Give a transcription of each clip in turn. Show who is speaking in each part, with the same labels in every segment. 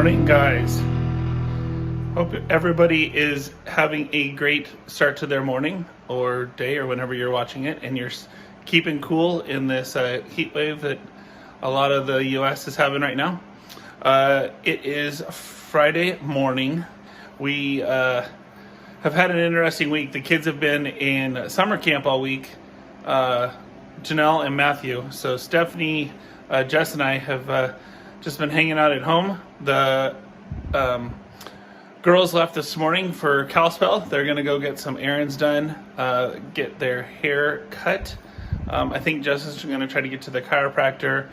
Speaker 1: morning, guys. Hope everybody is having a great start to their morning or day or whenever you're watching it, and you're keeping cool in this heat wave that a lot of the U.S. is having right now. It is Friday morning. We have had an interesting week. The kids have been in summer camp all week, Janelle and Matthew. So Stephanie, Jess, and I have just been hanging out at home. The girls left this morning for Kalispell. They're going to go get some errands done, get their hair cut. I think Jess is going to try to get to the chiropractor,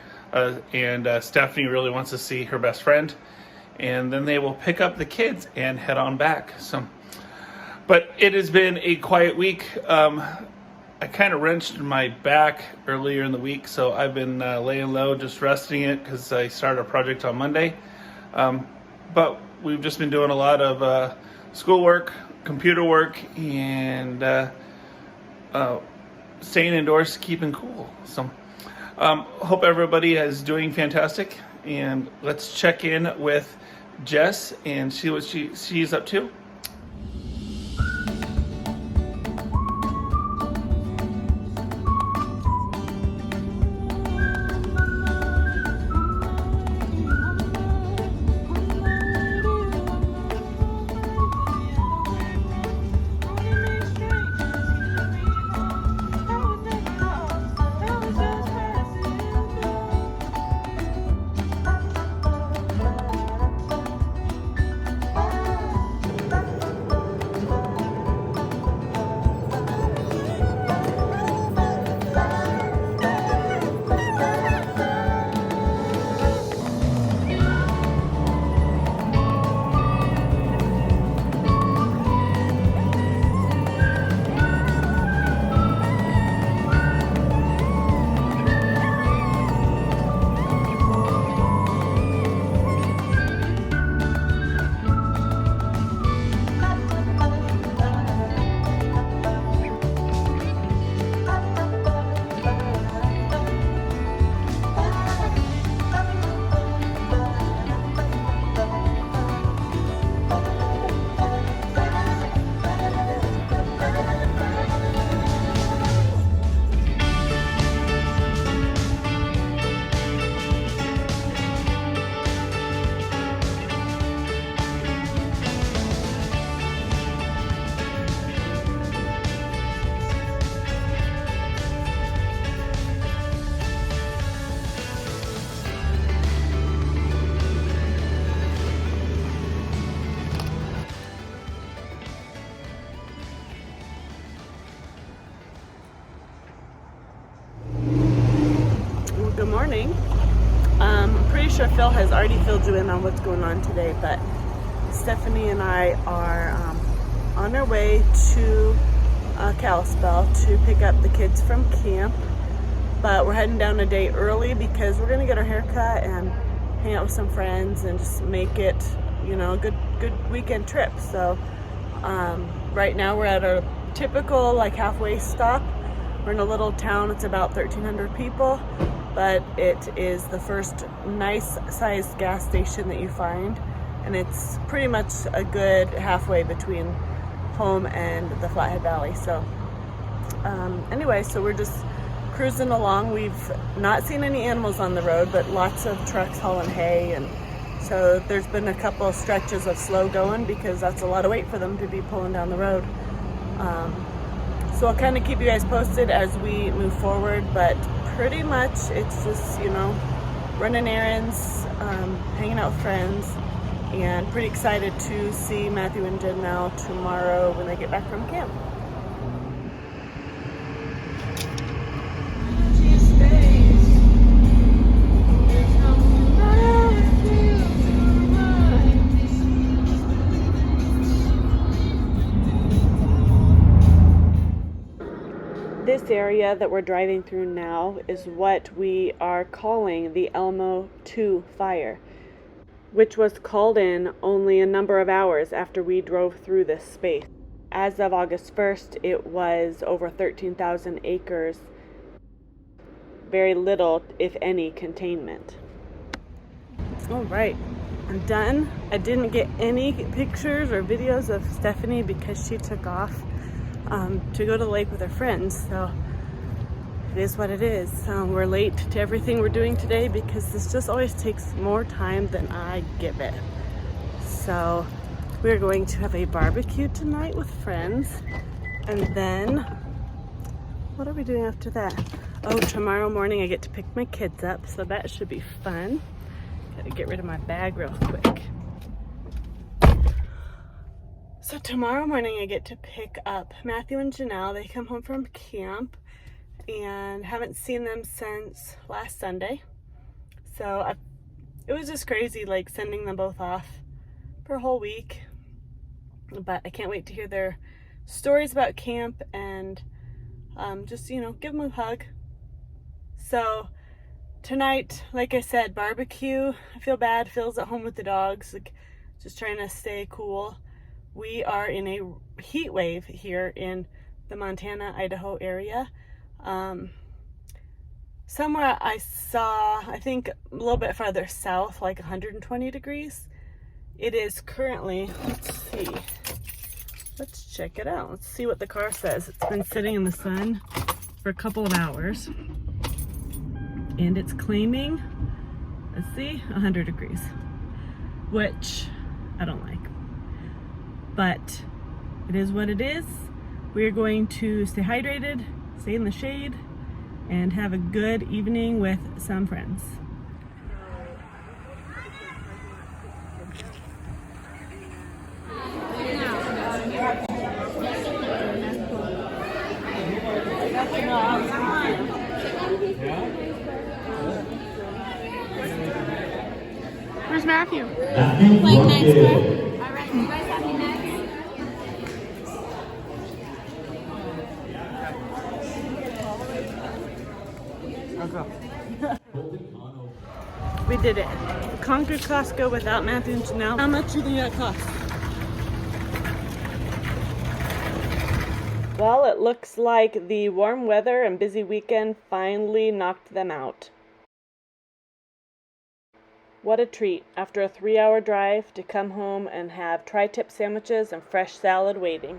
Speaker 1: and Stephanie really wants to see her best friend. And then they will pick up the kids and head on back. But it has been a quiet week. I kind of wrenched my back earlier in the week, so I've been laying low, just resting it because I started a project on Monday. But we've just been doing a lot of schoolwork, computer work, and staying indoors, keeping cool. So hope everybody is doing fantastic, and let's check in with Jess and see what she's up to.
Speaker 2: Good morning. I'm pretty sure Phil has already filled you in on what's going on today, but Stephanie and I are on our way to Kalispell to pick up the kids from camp, but we're heading down a day early because we're going to get our hair cut and hang out with some friends and just make it, a good weekend trip. So right now we're at our typical halfway stop. We're in a little town. It's about 1,300 people. But it is the first nice-sized gas station that you find, and it's pretty much a good halfway between home and the Flathead Valley. So anyway, so we're just cruising along. We've not seen any animals on the road, but lots of trucks hauling hay, and so there's been a couple of stretches of slow going because that's a lot of weight for them to be pulling down the road. So I'll kind of keep you guys posted as we move forward, but pretty much it's just, running errands, hanging out with friends, and pretty excited to see Matthew and Janelle tomorrow when they get back from camp. This area that we're driving through now is what we are calling the Elmo 2 fire, which was called in only a number of hours after we drove through this space. As of August 1st, it was over 13,000 acres, very little, if any, containment. All right, I'm done. I didn't get any pictures or videos of Stephanie because she took off to go to the lake with her friends. So it is what it is. We're late to everything we're doing today because this just always takes more time than I give it. So we're going to have a barbecue tonight with friends. And then, what are we doing after that? Oh, tomorrow morning I get to pick my kids up, so that should be fun. Gotta get rid of my bag real quick. So tomorrow morning I get to pick up Matthew and Janelle. They come home from camp and haven't seen them since last Sunday. So it was just crazy, like sending them both off for a whole week. But I can't wait to hear their stories about camp and just, you know, give them a hug. So tonight, like I said, barbecue. I feel bad. Phil's at home with the dogs, like just trying to stay cool. We are in a heat wave here in the Montana, Idaho area. Somewhere I saw, I think a little bit farther south, like 120 degrees. It is currently, let's see. Let's check it out. Let's see what the car says. It's been sitting in the sun for a couple of hours. And it's claiming, let's see, 100 degrees. Which I don't like. But it is what it is. We're going to stay hydrated, stay in the shade, and have a good evening with some friends. Where's Matthew?
Speaker 3: Playing next, bro. All right, you guys have me next.
Speaker 2: We did it. Conquered Costco without Matthew and Janelle. How much do you think that cost? Well, it looks like the warm weather and busy weekend finally knocked them out. What a treat after a 3-hour drive to come home and have tri-tip sandwiches and fresh salad waiting.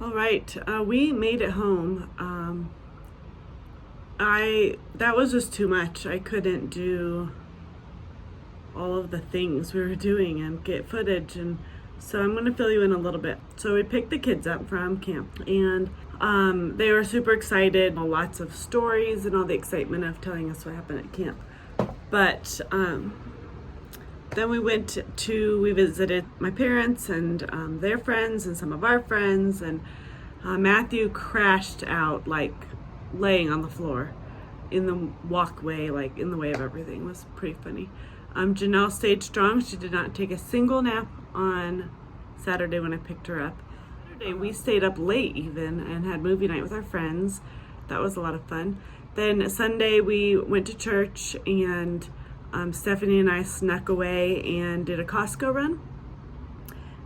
Speaker 2: All right, we made it home. That was just too much. I couldn't do all of the things we were doing and get footage, and so I'm going to fill you in a little bit. So we picked the kids up from camp, and they were super excited. Lots of stories and all the excitement of telling us what happened at camp. But then we visited my parents and their friends and some of our friends, and Matthew crashed out, like laying on the floor in the walkway, like in the way of everything. It was pretty funny. Janelle stayed strong. She did not take a single nap on Saturday when I picked her up. Saturday we stayed up late even and had movie night with our friends. That was a lot of fun. Then Sunday we went to church, and Stephanie and I snuck away and did a Costco run.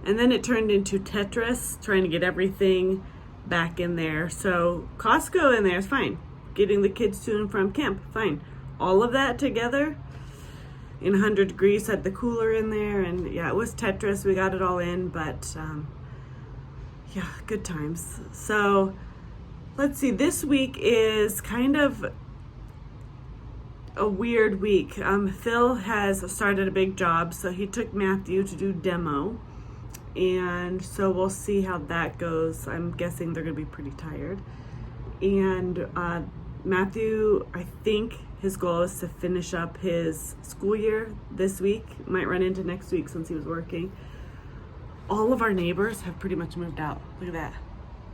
Speaker 2: And then it turned into Tetris, trying to get everything back in there. So Costco in there is fine. Getting the kids to and from camp, fine. All of that together in 100 degrees, had the cooler in there, and yeah, it was Tetris. We got it all in, but yeah, good times. So let's see, this week is kind of a weird week. Phil has started a big job, so he took Matthew to do demo, and so we'll see how that goes. I'm guessing they're gonna be pretty tired. And Matthew, I think his goal is to finish up his school year this week. Might run into next week since he was working. All of our neighbors have pretty much moved out. Look at that.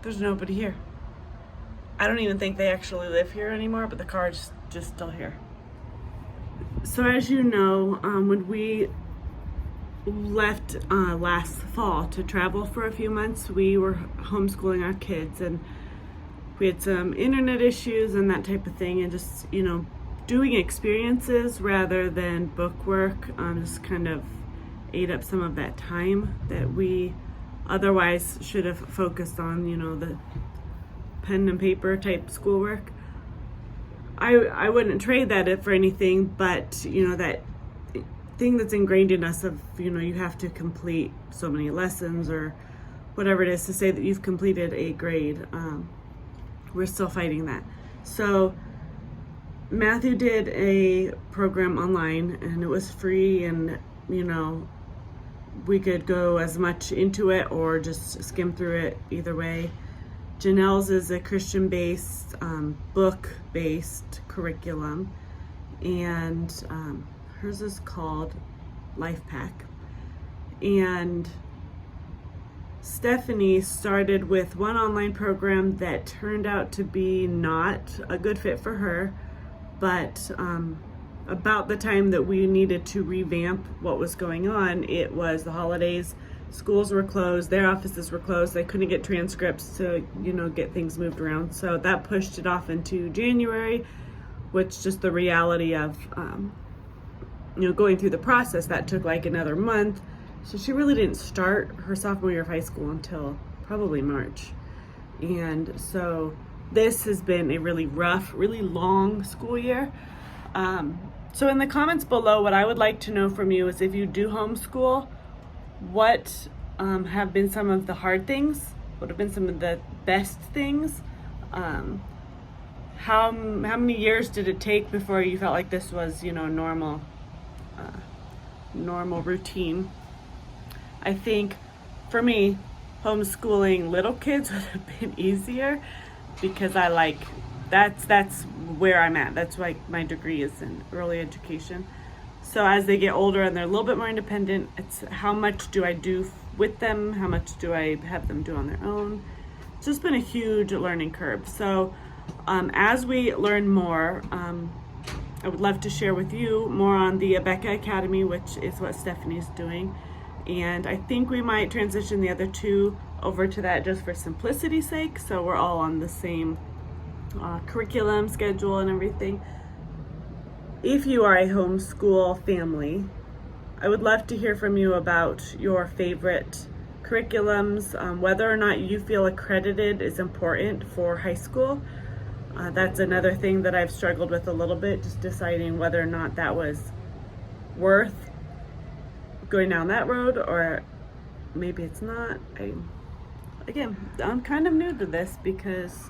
Speaker 2: There's nobody here. I don't even think they actually live here anymore, but the car is just still here. So as you know, when we left last fall to travel for a few months, we were homeschooling our kids, and we had some internet issues and that type of thing, and just, you know, doing experiences rather than book work just kind of ate up some of that time that we otherwise should have focused on, you know, the pen and paper type schoolwork. I wouldn't trade that for anything, but you know, that thing that's ingrained in us of, you have to complete so many lessons or whatever it is to say that you've completed a grade. We're still fighting that. So Matthew did a program online and it was free, and we could go as much into it or just skim through it either way. Janelle's is a Christian-based, book-based curriculum, and hers is called Life Pack. And Stephanie started with one online program that turned out to be not a good fit for her, but about the time that we needed to revamp what was going on, it was the holidays, schools were closed, their offices were closed, they couldn't get transcripts to, get things moved around. So that pushed it off into January, which just the reality of, going through the process, that took like another month. So she really didn't start her sophomore year of high school until probably March. And so this has been a really rough, really long school year. So in the comments below, what I would like to know from you is, if you do homeschool, what have been some of the hard things? What have been some of the best things? How many years did it take before you felt like this was, normal routine? I think for me, homeschooling little kids would have been easier, because that's where I'm at. That's why my degree is in early education. So as they get older and they're a little bit more independent, it's how much do I do with them? How much do I have them do on their own? It's just been a huge learning curve. So as we learn more, I would love to share with you more on the Abeka Academy, which is what Stephanie's doing. And I think we might transition the other two over to that just for simplicity's sake, so we're all on the same curriculum, schedule, and everything. If you are a homeschool family, I would love to hear from you about your favorite curriculums, whether or not you feel accredited is important for high school. That's another thing that I've struggled with a little bit, just deciding whether or not that was worth going down that road, or maybe it's not. I'm kind of new to this because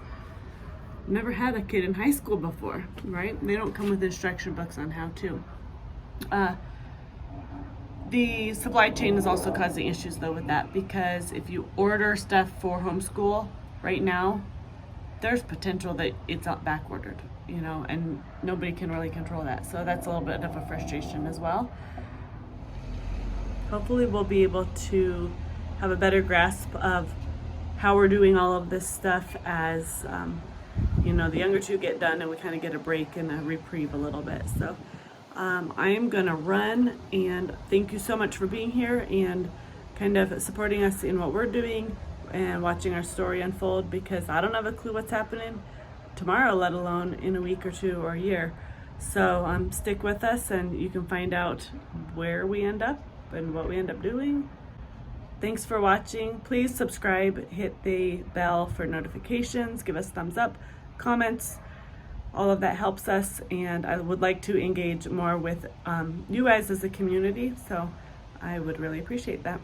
Speaker 2: I've never had a kid in high school before, right? They don't come with instruction books on how to. The supply chain is also causing issues though with that, because if you order stuff for homeschool right now, there's potential that it's not back ordered, and nobody can really control that. So that's a little bit of a frustration as well. Hopefully we'll be able to have a better grasp of how we're doing all of this stuff as, the younger two get done and we kind of get a break and a reprieve a little bit. So I am going to run, and thank you so much for being here and kind of supporting us in what we're doing and watching our story unfold, because I don't have a clue what's happening tomorrow, let alone in a week or two or a year. So stick with us and you can find out where we end up and what we end up doing. Thanks for watching. Please subscribe, hit the bell for notifications, give us thumbs up, comments. All of that helps us, and I would like to engage more with you guys as a community, so I would really appreciate that.